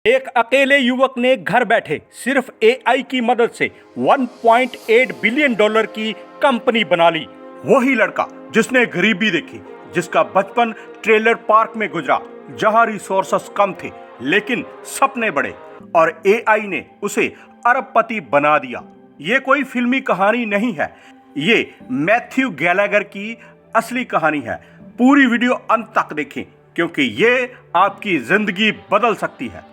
एक अकेले युवक ने घर बैठे सिर्फ एआई की मदद से 1.8 बिलियन डॉलर की कंपनी बना ली। वही लड़का जिसने गरीबी देखी, जिसका बचपन ट्रेलर पार्क में गुजरा, जहां रिसोर्सेस कम थे लेकिन सपने बड़े, और एआई ने उसे अरबपति बना दिया। ये कोई फिल्मी कहानी नहीं है, ये मैथ्यू गैलागर की असली कहानी है। पूरी वीडियो अंत तक देखें क्योंकि ये आपकी जिंदगी बदल सकती है।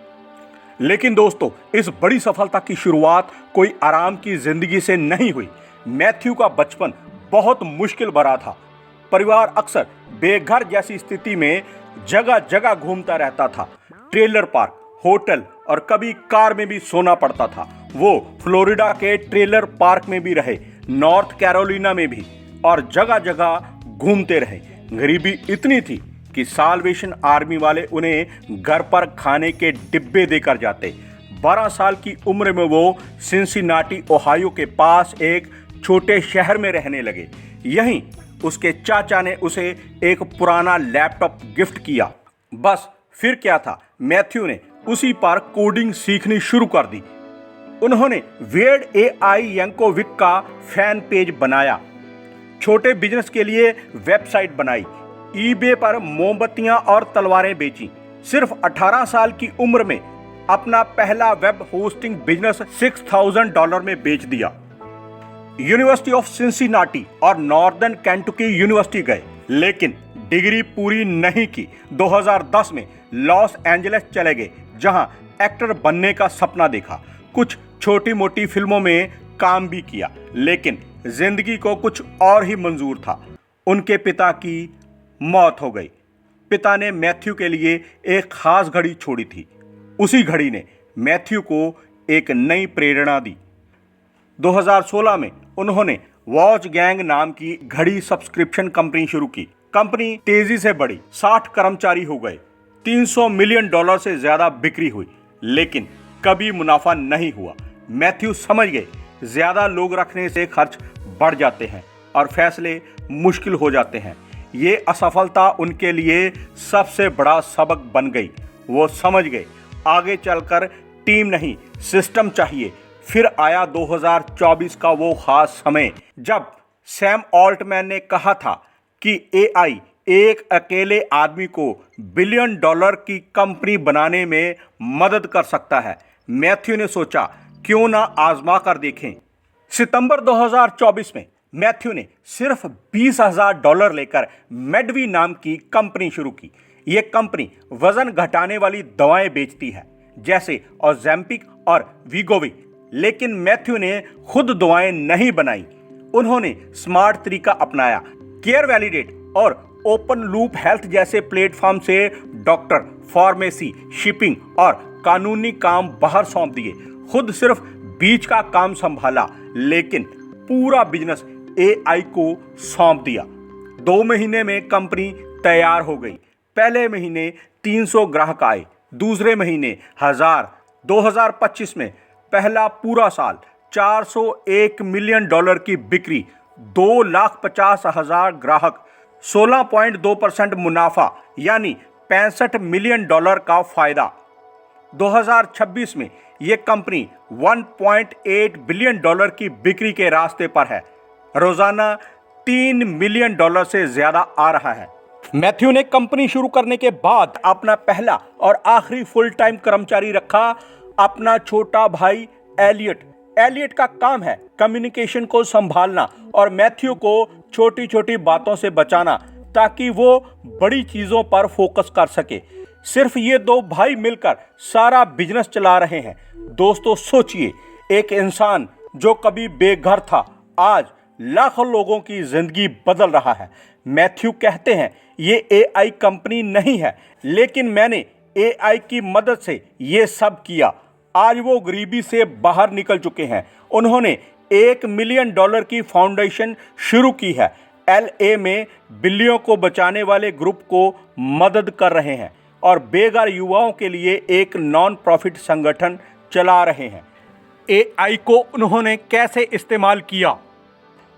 लेकिन दोस्तों, इस बड़ी सफलता की शुरुआत कोई आराम की जिंदगी से नहीं हुई। मैथ्यू का बचपन बहुत मुश्किल भरा था। परिवार अक्सर बेघर जैसी स्थिति में जगह जगह घूमता रहता था। ट्रेलर पार्क, होटल और कभी कार में भी सोना पड़ता था। वो फ्लोरिडा के ट्रेलर पार्क में भी रहे, नॉर्थ कैरोलिना में भी, और जगह जगह घूमते रहे। गरीबी इतनी थी कि साल्वेशन आर्मी वाले उन्हें घर पर खाने के डिब्बे देकर जाते। 12 साल की उम्र में वो सिंसिनाटी ओहायो के पास एक छोटे शहर में रहने लगे। यहीं उसके चाचा ने उसे एक पुराना लैपटॉप गिफ्ट किया। बस फिर क्या था, मैथ्यू ने उसी पर कोडिंग सीखनी शुरू कर दी। उन्होंने वेड एआई यांकोविक का फैन पेज बनाया, छोटे बिजनेस के लिए वेबसाइट बनाई, ईबे पर मोमबत्तियां और तलवारें बेची। सिर्फ 18 साल की उम्र में अपना पहला वेब होस्टिंग बिजनेस $6,000 में बेच दिया। यूनिवर्सिटी ऑफ सिंसिनाटी और नॉर्दर्न केंटुकी यूनिवर्सिटी गए, लेकिन डिग्री पूरी नहीं की। 2010 में लॉस एंजलिस चले गए, जहां एक्टर बनने का सपना देखा। कुछ छोटी मोटी फिल्मों में काम भी किया, लेकिन जिंदगी को कुछ और ही मंजूर था। उनके पिता की मौत हो गई। पिता ने मैथ्यू के लिए एक खास घड़ी छोड़ी थी। उसी घड़ी ने मैथ्यू को एक नई प्रेरणा दी। 2016 में उन्होंने वॉच गैंग नाम की घड़ी सब्सक्रिप्शन कंपनी शुरू की। कंपनी तेजी से बढ़ी, 60 कर्मचारी हो गए, $300 मिलियन से ज्यादा बिक्री हुई, लेकिन कभी मुनाफा नहीं हुआ। मैथ्यू समझ गए, ज्यादा लोग रखने से खर्च बढ़ जाते हैं और फैसले मुश्किल हो जाते हैं। ये असफलता उनके लिए सबसे बड़ा सबक बन गई। वो समझ गए आगे चलकर टीम नहीं, सिस्टम चाहिए। फिर आया 2024 का वो खास समय जब सैम ऑल्टमैन ने कहा था कि एआई एक अकेले आदमी को $1 बिलियन की कंपनी बनाने में मदद कर सकता है। मैथ्यू ने सोचा, क्यों ना आजमा कर देखें। सितंबर 2024 में मैथ्यू ने सिर्फ $20,000 लेकर मेडवी नाम की कंपनी शुरू की। ये कंपनी वजन घटाने वाली दवाएं बेचती है, जैसे ओज़ेम्पिक और वीगोवी। लेकिन मैथ्यू ने खुद दवाएं नहीं बनाई। उन्होंने स्मार्ट तरीका अपनाया। केयर वैलिडेट और ओपन लूप हेल्थ जैसे प्लेटफॉर्म से डॉक्टर, फार्मेसी, शिपिंग और कानूनी काम बाहर सौंप दिए। खुद सिर्फ बीच का काम संभाला, लेकिन पूरा बिजनेस एआई को सौंप दिया। 2 महीने में कंपनी तैयार हो गई। पहले महीने 300 ग्राहक आए, दूसरे महीने 1000। 2025 में पहला पूरा साल $401 मिलियन की बिक्री, 2,50,000 ग्राहक, 16.2% मुनाफा यानी $65 मिलियन का फायदा। 2026 में यह कंपनी $1.8 बिलियन की बिक्री के रास्ते पर है। रोजाना $3 मिलियन से ज्यादा आ रहा है। मैथ्यू ने कंपनी शुरू करने के बाद अपना पहला और आखिरी फुल टाइम कर्मचारी रखा, अपना छोटा भाई एलियट। एलियट का काम है कम्युनिकेशन को संभालना और मैथ्यू को छोटी छोटी बातों से बचाना, ताकि वो बड़ी चीजों पर फोकस कर सके। सिर्फ ये 2 भाई मिलकर सारा बिजनेस चला रहे हैं। दोस्तों सोचिए, एक इंसान जो कभी बेघर था आज लाखों लोगों की जिंदगी बदल रहा है। मैथ्यू कहते हैं, ये एआई कंपनी नहीं है, लेकिन मैंने एआई की मदद से ये सब किया। आज वो गरीबी से बाहर निकल चुके हैं। उन्होंने $1 मिलियन की फाउंडेशन शुरू की है। LA में बिल्लियों को बचाने वाले ग्रुप को मदद कर रहे हैं और बेघर युवाओं के लिए एक नॉन प्रॉफिट संगठन चला रहे हैं। एआई को उन्होंने कैसे इस्तेमाल किया?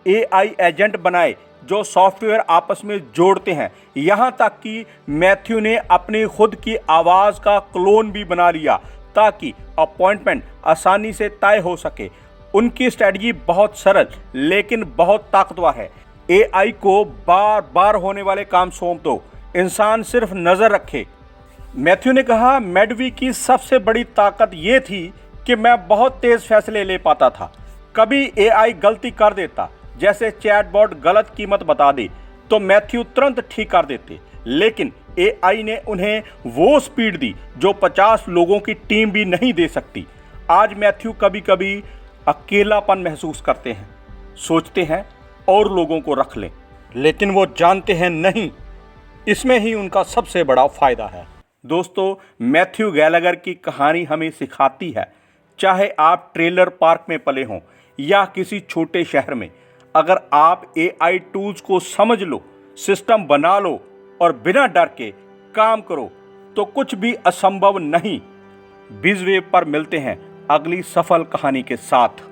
एआई एजेंट बनाए जो सॉफ्टवेयर आपस में जोड़ते हैं। यहाँ तक कि मैथ्यू ने अपनी खुद की आवाज़ का क्लोन भी बना लिया। ताकि अपॉइंटमेंट आसानी से तय हो सके। उनकी स्ट्रेटजी बहुत सरल लेकिन बहुत ताकतवर है। एआई को बार बार होने वाले काम सौंप दो, इंसान सिर्फ नजर रखे। मैथ्यू ने कहा, मैडवी की सबसे बड़ी ताकत ये थी कि मैं बहुत तेज फैसले ले पाता था। कभी एआई गलती कर देता, जैसे चैटबॉट गलत कीमत बता दे, तो मैथ्यू तुरंत ठीक कर देते, लेकिन एआई ने उन्हें वो स्पीड दी जो 50 लोगों की टीम भी नहीं दे सकती। आज मैथ्यू कभी कभी अकेलापन महसूस करते हैं, सोचते हैं और लोगों को रख लें, लेकिन वो जानते हैं नहीं, इसमें ही उनका सबसे बड़ा फायदा है। दोस्तों, मैथ्यू गैलागर की कहानी हमें सिखाती है, चाहे आप ट्रेलर पार्क में पले हों या किसी छोटे शहर में, अगर आप एआई टूल्स को समझ लो, सिस्टम बना लो और बिना डर के काम करो, तो कुछ भी असंभव नहीं। बिजवेव पर मिलते हैं अगली सफल कहानी के साथ।